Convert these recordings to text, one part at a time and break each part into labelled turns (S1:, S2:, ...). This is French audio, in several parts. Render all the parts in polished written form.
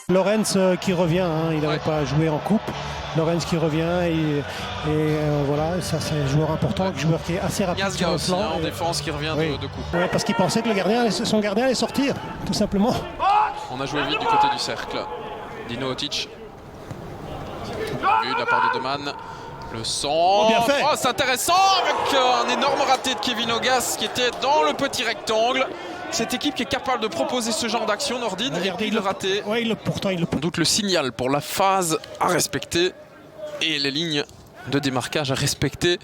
S1: Lorenz qui revient, hein, il n'avait pas joué en coupe. Lorenz qui revient et voilà, ça c'est un joueur important, un joueur qui est assez rapide sur le flanc.
S2: En défense qui revient
S1: oui.
S2: de coup.
S1: Ouais, parce qu'il pensait que son gardien allait sortir, tout simplement.
S2: On a joué vite du côté du cercle. Dino Otic. Vu de la part de Deman. Le centre.
S1: Bien fait.
S2: Oh, c'est intéressant avec un énorme raté de Kevin Augas qui était dans le petit rectangle. Cette équipe qui est capable de proposer ce genre d'action, Nordine, et puis le raté.
S1: Oui, pourtant il le.
S2: Sans doute le signal pour la phase à respecter et les lignes de démarquage à respecter.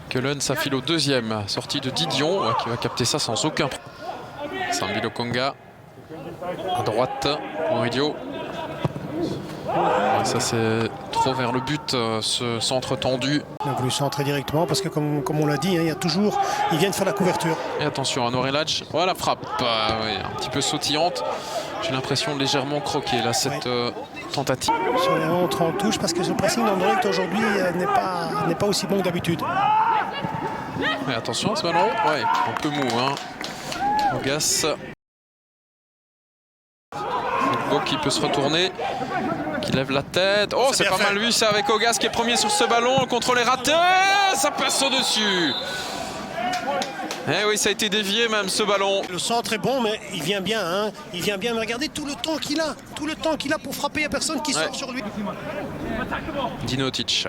S2: Que Lens s'affile au deuxième. Sortie de Didion qui va capter ça sans aucun problème. Sambi Lokonga à droite. Moridio. Ça c'est trop vers le but, ce centre tendu.
S1: Il a voulu centrer directement parce que comme on l'a dit, hein, il vient de faire la couverture.
S2: Et attention à Norelac. Voilà la frappe, oui, un petit peu sautillante. J'ai l'impression légèrement croquée là cette tentative.
S1: Sur les rentres en touche parce que ce pressing d'Anderlecht aujourd'hui n'est pas aussi bon que d'habitude.
S2: Mais attention à ce ballon, ouais, un peu mou, hein. Augas. Qui peut se retourner, qui lève la tête. Oh, c'est pas mal vu ça avec Augas qui est premier sur ce ballon. Le contrôle est raté, ça passe au-dessus. Eh oui, ça a été dévié même ce ballon.
S1: Le centre est bon, mais il vient bien. Hein. Il vient bien, mais regardez tout le temps qu'il a. Pour frapper, il n'y a personne qui sort sur lui.
S2: Dino Otic.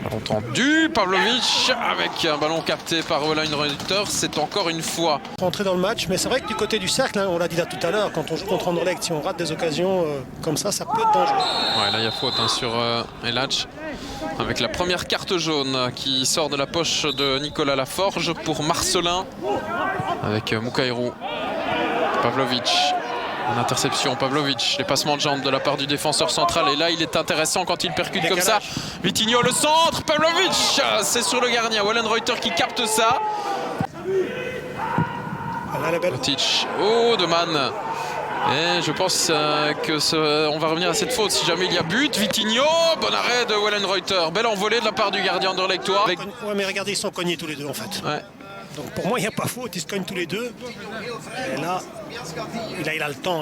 S2: Ballon tendu, Pavlovic avec un ballon capté par Wallin-Reuter, c'est encore une fois.
S1: Rentrer dans le match, mais c'est vrai que du côté du cercle, hein, on l'a dit là tout à l'heure, quand on joue contre Anderlecht, si on rate des occasions comme ça peut être dangereux.
S2: Ouais, là il y a faute hein, sur Elac, avec la première carte jaune qui sort de la poche de Nicolas Laforge pour Marcelin, avec Mukairo, Pavlovic. Une interception, Pavlovic, les passements de jambes de la part du défenseur central. Et là, il est intéressant quand il percute comme ça. Vitinho, le centre, Pavlovic, c'est sur le gardien. Wallin-Reuter qui capte ça. Otic, oh, Deman. Et je pense on va revenir à cette faute si jamais il y a but. Vitinho, bon arrêt de Wallin-Reuter. Belle envolée de la part du gardien anderlechtois.
S1: Ouais, mais regardez, ils sont cognés tous les deux en fait. Ouais. Donc pour moi, il n'y a pas faute, ils se cognent tous les deux. Et là, il a le temps,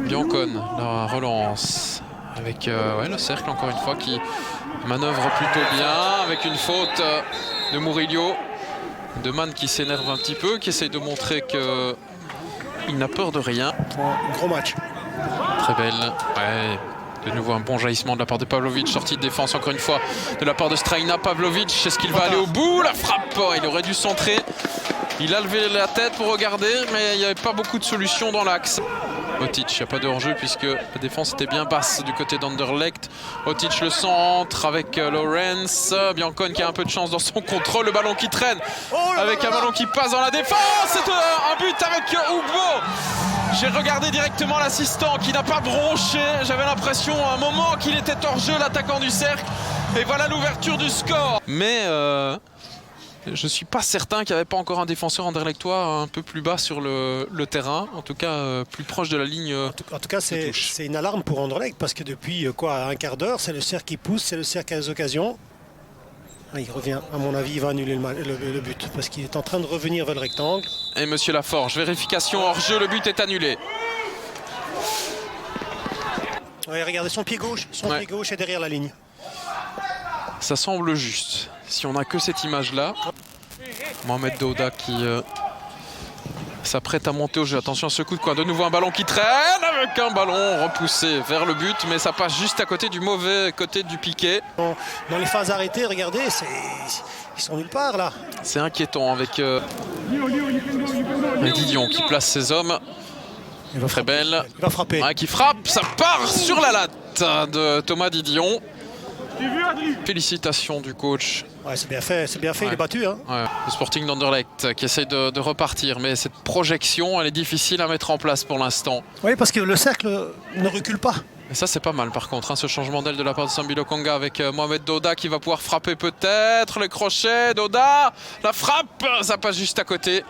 S2: Biancon, la relance. Avec le cercle encore une fois qui manœuvre plutôt bien. Avec une faute de Murillo. Deman qui s'énerve un petit peu, qui essaye de montrer qu'il n'a peur de rien.
S1: Un gros match.
S2: Très belle. Ouais. De nouveau un bon jaillissement de la part de Pavlovic, sortie de défense encore une fois de la part de Strajna. Pavlovic, est-ce qu'il va aller au bout? La frappe, il aurait dû centrer. Il a levé la tête pour regarder, mais il n'y avait pas beaucoup de solutions dans l'axe. Otic, il n'y a pas de hors-jeu puisque la défense était bien basse du côté d'Anderlecht. Otic le centre avec Lorenz. Biancon qui a un peu de chance dans son contrôle. Le ballon qui traîne avec un ballon qui passe dans la défense. C'est un but avec Ugbo. J'ai regardé directement l'assistant qui n'a pas bronché. J'avais l'impression à un moment qu'il était hors jeu, l'attaquant du cercle. Et voilà l'ouverture du score. Mais je ne suis pas certain qu'il n'y avait pas encore un défenseur anderlechtois un peu plus bas sur le terrain. En tout cas, plus proche de la ligne.
S1: En tout cas, c'est une alarme pour Anderlecht parce que depuis un quart d'heure, c'est le cercle qui pousse, c'est le cercle qui a des occasions. Il revient, à mon avis, il va annuler le but parce qu'il est en train de revenir vers le rectangle.
S2: Et monsieur Laforge, vérification hors jeu, le but est annulé.
S1: Ouais, regardez son pied gauche, pied gauche est derrière la ligne.
S2: Ça semble juste. Si on n'a que cette image-là, Mohamed Douda qui s'apprête à monter au jeu. Attention à ce coup de coin. De nouveau un ballon qui traîne avec un ballon repoussé vers le but, mais ça passe juste à côté du mauvais côté du piqué.
S1: Dans les phases arrêtées, regardez, ils sont nulle part là.
S2: C'est inquiétant avec Didion qui place ses hommes. Très belle.
S1: Il va frapper.
S2: Qui frappe, ça part sur la latte de Thomas Didion. Félicitations du coach.
S1: Ouais, c'est bien fait, il est battu. Hein.
S2: Ouais. Le Sporting d'Anderlecht qui essaye de repartir, mais cette projection, elle est difficile à mettre en place pour l'instant.
S1: Oui, parce que le cercle ne recule pas.
S2: Et ça, c'est pas mal par contre, hein, ce changement d'aile de la part de Sambi Lokonga avec Mohamed Douda qui va pouvoir frapper peut-être. Le crochet, Douda, la frappe, ça passe juste à côté.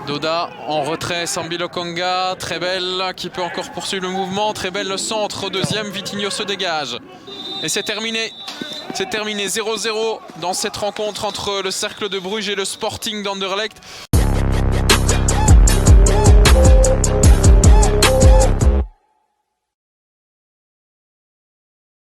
S2: Douda en retrait, Sambi Lokonga, très belle, qui peut encore poursuivre le mouvement. Très belle le centre, au deuxième, Vitinho se dégage. Et c'est terminé. C'est terminé 0-0 dans cette rencontre entre le Cercle de Bruges et le Sporting d'Anderlecht.